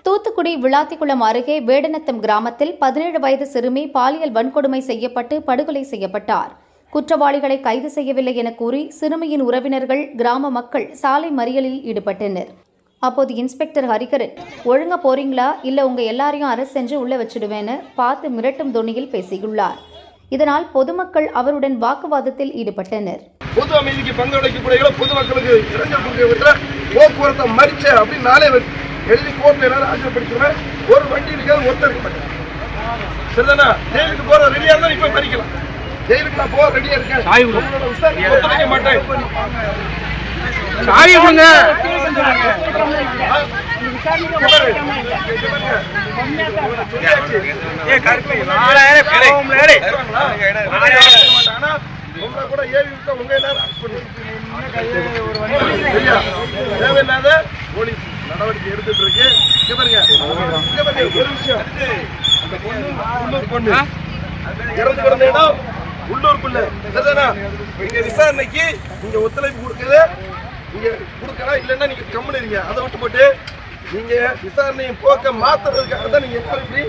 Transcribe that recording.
தூத்துக்குடி விளாத்திக்குளம் அருகே வேடநத்தம் கிராமத்தில் 17 வயது சிறுமி பாலியல் வன்கொடுமை செய்யப்பட்டு படுகொலை செய்யப்பட்டார். குற்றவாளிகளை கைது செய்யவில்லை என கூறி சிறுமியின் உறவினர்கள், கிராம மக்கள் சாலை மறியலில் ஈடுபட்டனர். அப்போது இன்ஸ்பெக்டர் ஹரிகரன், ஒழுங்கா போறீங்களா இல்ல உங்க எல்லாரையும் அரெஸ்ட் செஞ்சு உள்ள வச்சிடுவேன்னு பார்த்து மிரட்டும் தொனியில் பேசியுள்ளார். இதனால் பொதுமக்கள் அவருடன் வாக்குவாதத்தில் ஈடுபட்டனர். பொது அமைதிக்கு பங்களிக்கக்கூடிய பொதுமக்களுக்கு இளைஞர் கொடுக்கிற போக்குவரத்தை மறிச்ச அப்படின்னு நாளே எழுதி கோர்ட்ல எல்லாரும் ஆஜர்படுத்துவேன். ஒரு வண்டி இருக்காது, ஒருத்தர் இருக்க மாட்டேன். சரிதானா? ஜெயிலுக்கு போற ரெடியா இருந்தா இப்ப மறிக்கலாம். ஜெயிலுக்கு நான் போக ரெடியா இருக்கேன். ஒத்துழைக்க மாட்டேன். உங்களை கூட ஏவி விட்டா உங்க எல்லாரும் தேவையில்லாத போலீஸ் நடவடிக்கை எடுத்துட்டு இருக்கு. ஒரு விஷயம், அந்த உள்ளூர் பொண்ணு இறந்து பிறந்த இடம் உள்ளூருக்குள்ள. இங்க விசாரணைக்கு நீங்க ஒத்துழைப்பு கொடுக்குது, நீங்க கொடுக்கலாம், இல்லைன்னா நீங்க கம்முன்னு இருங்க. அதை விட்டு போட்டு நீங்க விசாரணையை போக்க மாத்துறதுக்காக தான் நீங்க எப்படி